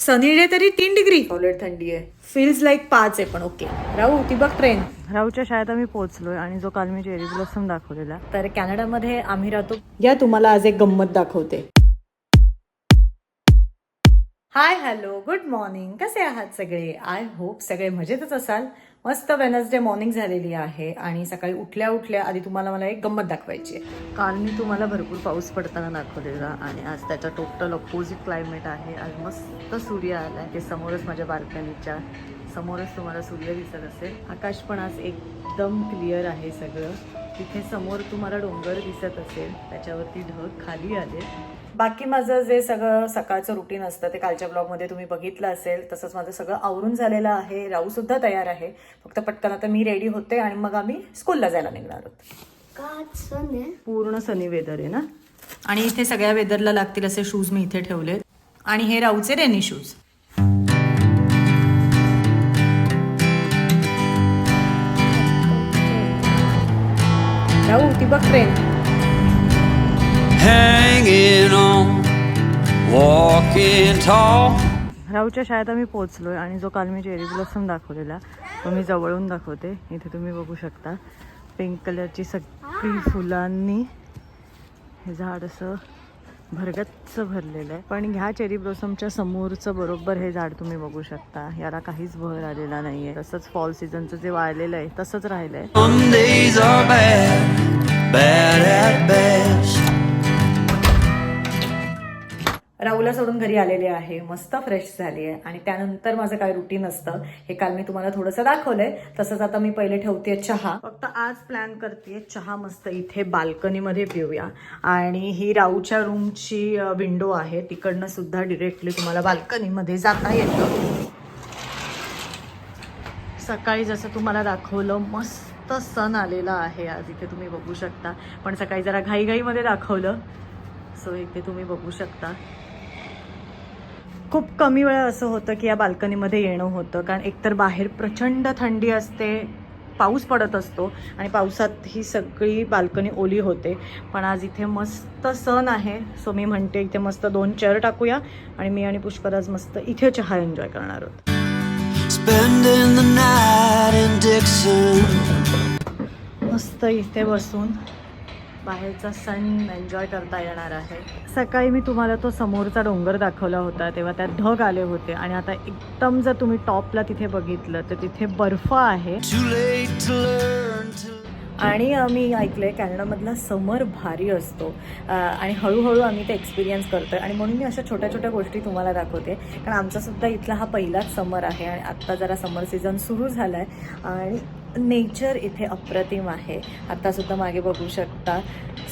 Sunny day तरी 3 degree, solid थंडी आहे. फील्स लाईक 5 आहे पण ओके. राहू ती बघ ट्रेन. राहूच्या शाळेत आम्ही पोहोचलोय आणि जो काल मी चेरी ब्लॉसम दाखवलेला, तर कॅनडामध्ये आम्ही राहतो. या तुम्हाला आज एक गंमत दाखवते. हाय हॅलो गुड मॉर्निंग, कसे आहात सगळे? आय होप सगळे मजेतच असाल. मस्त वेनसडे मॉर्निंग झालेली आहे आणि सकाळी उठल्या उठल्या आधी तुम्हाला मला एक गंमत दाखवायची आहे. काल मी तुम्हाला भरपूर पाऊस पडताना दाखवलेला आणि आज त्याचा टोटल अपोजिट क्लायमेट आहे. आज मस्त सूर्य आलाय. ते समोरच माझ्या बाल्कनीच्या समोरच तुम्हाला सूर्य दिसत असेल. आकाश पण आज एकदम क्लिअर आहे सगळं. तिथे समोर तुम्हाला डोंगर दिसत असेल, त्याच्यावरती ढग खाली आले. बाकी माझं जे सगळं सकाळचं रुटीन असतं ते कालच्या ब्लॉगमध्ये तुम्ही बघितलं असेल. तसंच माझं सगळं आवरून झालेलं आहे. राहू सुद्धा तयार आहे. फक्त पटकन आता मी रेडी होते आणि मग आम्ही स्कूलला जायला निघणार आहोत. पूर्ण सनी वेदर आहे ना. आणि इथे सगळ्या वेदरला लागतील असे शूज मी इथे ठेवलेत. आणि हे राहूचे रेनी शूज. राहू ती बघ train. Hanging on, walking tall. राहूच्या शाळेत आम्ही पोहोचलोय आणि जो काल मी चेरी ब्लॉसम दाखवलेला तो मी जवळून दाखवते. इथे तुम्ही बघू शकता पिंक कलरची सगळी फुलांनी हे झाड असं भरगच्च भरलेलं आहे. पण ह्या चेरी ब्लॉसमच्या समोरचं बरोबर हे झाड तुम्ही बघू शकता, याला काहीच बहर आलेला नाहीये. तसंच फॉल सीझनचं जे वाळलेलं आहे तसंच राहिलंय. राहुला सोडून घरी आलेले आहे, मस्त फ्रेश झाली आहे. आणि त्यानंतर माझं काय रुटीन असतं हे काल मी तुम्हाला थोडंसं दाखवलंय. तसंच आता मी पहिले ठेवते चहा. फक्त आज प्लॅन करते चहा मस्त इथे बाल्कनीमध्ये पिऊया. आणि ही राहूच्या रूमची विंडो आहे, तिकडनं सुद्धा डिरेक्टली तुम्हाला बाल्कनीमध्ये जाता येतं. सकाळी जसं तुम्हाला दाखवलं मस्त सन आलेला आहे आज, इथे तुम्ही बघू शकता. पण सकाळी जरा घाईघाईमध्ये दाखवलं, सो इथे तुम्ही बघू शकता. खूप कमी वेळा असं होतं की या बाल्कनीमध्ये येणं होतं, कारण एकतर बाहेर प्रचंड थंडी असते, पाऊस पडत असतो आणि पावसात ही सगळी बाल्कनी ओली होते. पण आज इथे मस्त सन आहे, सो मी म्हणते इथे मस्त 2 चेअर टाकूया आणि मी आणि पुष्कर आज मस्त इथे चहा एन्जॉय करणार आहोत. मस्त इथे बसून बाहेरचा सन एन्जॉय करता येणार आहे. सकाळी मी तुम्हाला तो समोरचा डोंगर दाखवला होता तेव्हा त्यात ढग आले होते आणि आता एकदम जर तुम्ही टॉपला तिथे बघितलं तर तिथे बर्फ आहे. आणि मी ऐकलंय कॅनडामधला समर भारी असतो आणि हळूहळू आम्ही ते एक्सपिरियन्स करतोय. आणि म्हणून मी अशा छोट्या छोट्या गोष्टी तुम्हाला दाखवते, कारण आमचासुद्धा इथला हा पहिलाच समर आहे आणि आत्ता जरा समर सीझन सुरू झाला आहे आणि नेचर इथे अप्रतिम आहे. आत्तासुद्धा मागे बघू शकता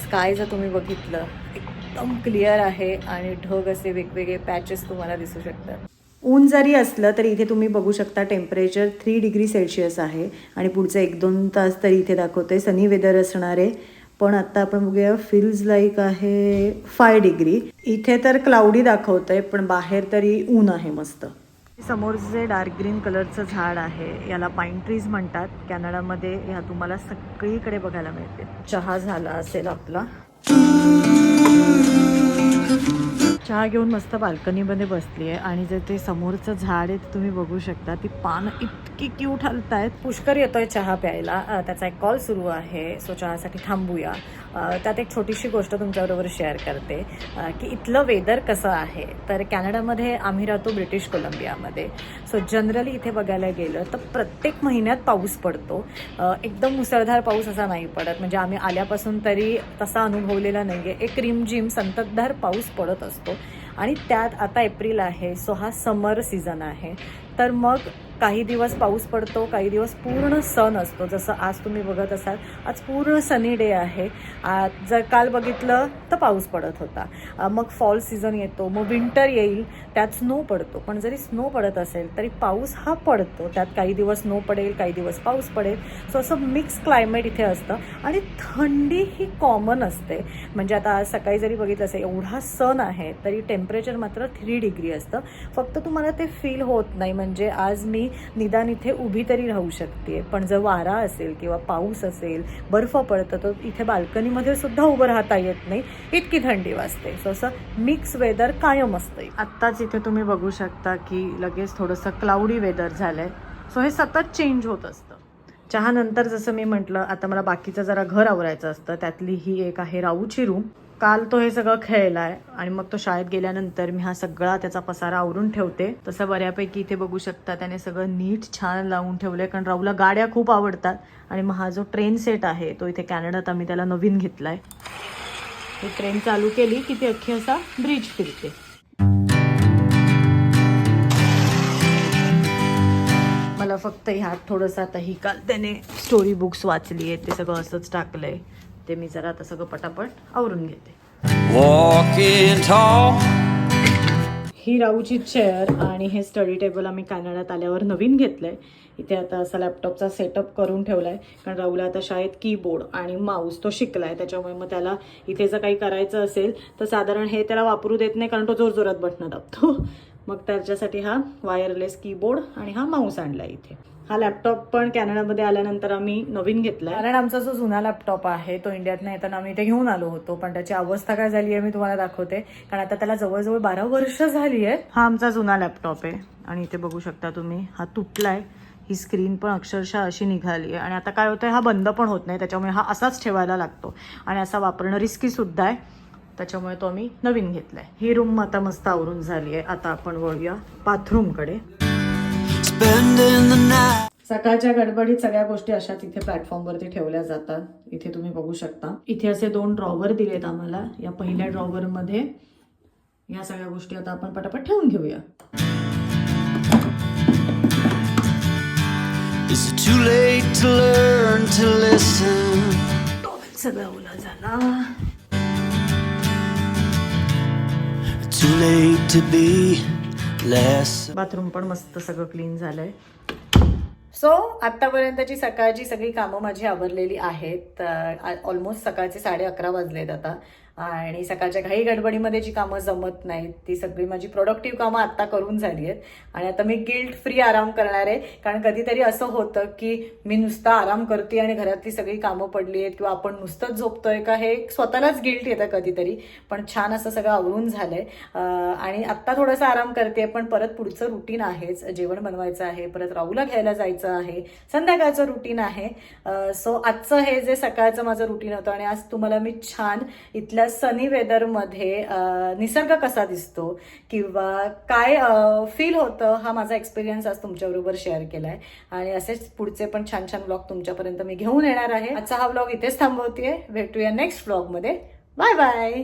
स्काय जर तुम्ही बघितलं एकदम क्लिअर आहे आणि ढग असे वेगवेगळे पॅचेस तुम्हाला दिसू शकतात. ऊन जरी असलं तरी इथे तुम्ही बघू शकता टेम्परेचर 3 डिग्री सेल्सिअस आहे आणि पुढचे 1-2 तास तरी इथे दाखवते सनी वेदर असणार आहे. पण आता आपण बघूया फील्स लाईक आहे 5 डिग्री. इथे तर क्लाउडी दाखवतंय पण बाहेर तरी ऊन आहे मस्त. समोर जे डार्क ग्रीन कलरचं झाड आहे याला पाईन ट्रीज म्हणतात. कॅनडामध्ये ह्या तुम्हाला सगळीकडे बघायला मिळते. चहा झाला असेल आपला. चहा घेऊन मस्त बाल्कनीमध्ये बसली आहे आणि जे ते समोरचं झाड आहे तुम्ही बघू शकता, ती पानं इतकी क्यूट हलतायत. पुष्कर येतोय चहा प्यायला, त्याचा एक कॉल सुरू आहे, सो चहासाठी थांबूया. त्यात एक छोटीशी गोष्ट तुमच्याबरोबर शेअर करते की इथलं वेदर कसं आहे. तर कॅनडामध्ये आम्ही राहतो ब्रिटिश कोलंबियामध्ये. सो जनरली इथे बघायला गेलं तर प्रत्येक महिन्यात पाऊस पडतो. एकदम मुसळधार पाऊस असा नाही पडत, म्हणजे आम्ही आल्यापासून तरी तसा अनुभवलेला नाही आहे. एक रिमझिम संततधार पाऊस पडत असतो. आणि त्यात आता एप्रिल आहे, सो हा समर सीझन आहे. तर मग काही दिवस पाऊस पडतो, काही दिवस पूर्ण सन असतो. जसं आज तुम्ही बघत असाल आज पूर्ण सनी डे आहे. जर काल बघितलं तर पाऊस पडत होता. मग फॉल सीझन येतो, मग विंटर येईल, त्यात स्नो पडतो. पण जरी स्नो पडत असेल तरी पाऊस हा पडतो. त्यात काही दिवस स्नो पडेल, काही दिवस पाऊस पडेल. सो असं मिक्स क्लायमेट इथे असतं आणि थंडी ही कॉमन असते. म्हणजे आता आज सकाळी जरी बघितलं असेल एवढा सन आहे तरी टेम्परेचर मात्र 3 डिग्री असतं. फक्त तुम्हाला ते फील होत नाही. म्हणजे आज मी मी निदान इथे उभी तरी राहू शकते. पण जर वारा असेल किंवा पाऊस असेल, बर्फ पडतं, तर इथे बाल्कनीमध्ये सुद्धा उभं राहता येत नाही, इतकी थंडी वाजते. सो असं मिक्स वेदर कायम असतं. आत्ताच इथे तुम्ही बघू शकता की लगेच थोडंसं क्लाउडी वेदर झालंय. सो हे सतत चेंज होत असतं. चहानंतर जसं मी म्हटलं, आता मला बाकीचं जरा घर आवरायचं असतं. त्यातली ही एक आहे राऊची रूम. काल तो हे सगळं खेळलाय आणि मग तो शाळेत गेल्यानंतर मी हा सगळा त्याचा पसारा आवरून ठेवते. तसं बऱ्यापैकी इथे बघू शकता त्याने सगळं नीट छान लावून ठेवलंय, कारण राऊला गाड्या खूप आवडतात. आणि मग हा जो ट्रेन सेट आहे तो इथे कॅनडात आम्ही त्याला नवीन घेतलाय. ही ट्रेन चालू केली की ती अख्खी असा ब्रिज फिरते. मला फक्त ह्यात थोडंसं आता ही काल त्याने स्टोरी बुक्स वाचली आहे, ते सगळं असंच टाकलंय. ते मी जरा आता सगळं पटापट आवरून घेते. ही राऊची चेअर आणि हे स्टडी टेबल आम्ही कॅनडात आल्यावर नवीन घेतलंय. इथे आता असा लॅपटॉपचा सेटअप करून ठेवलाय, कारण राऊला आता शाळेत कीबोर्ड आणि माऊस तो शिकलाय. त्याच्यामुळे मग त्याला इथे जर काही करायचं असेल तर साधारण हे त्याला वापरू देत नाही, कारण तो जोरजोरात बटणं दाबतो. मग त्याच्यासाठी हा वायरलेस कीबोर्ड आणि हा माऊस आणलाय इथे. हा लॅपटॉप पण कॅनडामध्ये आल्यानंतर आम्ही नवीन घेतला, कारण आमचा जो जुना लॅपटॉप आहे तो इंडियात नाही येताना आम्ही इथे घेऊन आलो होतो. पण त्याची अवस्था काय झाली आहे मी तुम्हाला दाखवते, कारण आता त्याला जवळजवळ 12 वर्ष झाली आहेत. हा आमचा जुना लॅपटॉप आहे आणि इथे बघू शकता तुम्ही हा तुटलाय. ही स्क्रीन पण अक्षरशः अशी निघाली आहे आणि आता काय होतंय, हा बंद पण होत नाही. त्याच्यामुळे हा असाच ठेवायला लागतो आणि असा वापरणं रिस्की सुद्धा आहे. त्याच्यामुळे तो आम्ही नवीन घेतलाय. ही रूम आता मस्त आवरून झाली आहे. आता आपण वळूया बाथरूमकडे. सकाळच्या गडबडीत सगळ्या गोष्टी अशा तिथे प्लॅटफॉर्मवरती ठेवल्या जातात. इथे तुम्ही बघू शकता, इथे असे 2 ड्रॉवर दिलेत आम्हाला. या पहिल्या ड्रॉवरमध्ये या सगळ्या गोष्टी आता आपण पटापट ठेवून घेऊया. सगळं ओला झाला. बाथरूम पण मस्त सगळं क्लीन झालंय. सो आत्तापर्यंतची सकाळची सगळी कामं माझी आवरलेली आहेत. ऑलमोस्ट सकाळचे 11:30 वाजलेत आता. आणि सकाळच्या काही गडबडीमध्ये जी कामं जमत नाहीत ती सगळी माझी प्रोडक्टिव्ह कामं आत्ता करून झाली आहेत. आणि आता मी गिल्ट फ्री आराम करणार आहे, कारण कधीतरी असं होतं की मी नुसता आराम करते आणि घरातली सगळी कामं पडली आहेत किंवा आपण नुसतंच झोपतोय का, हे स्वतःलाच गिल्ट येतं कधीतरी. पण छान असं सगळं आवरून झालंय आणि आत्ता थोडासा आराम करते. पण परत पुढचं रुटीन आहेच, जेवण बनवायचं आहे, परत राऊला घ्यायला जायचं आहे, संध्याकाळचं रुटीन आहे. सो आजचं हे जे सकाळचं माझं रुटीन होतं आणि आज तुम्हाला मी छान इथल्या सनी वेदरमध्ये निसर्ग कसा दिसतो किंवा काय फील होतं हा माझा एक्सपिरियन्स आज तुमच्याबरोबर शेअर केलाय. आणि असेच पुढचे पण छान छान व्लॉग तुमच्यापर्यंत मी घेऊन येणार आहे. आजचा हा व्लॉग इथेच थांबवतेय. भेटूया नेक्स्ट व्लॉगमध्ये. Bye bye.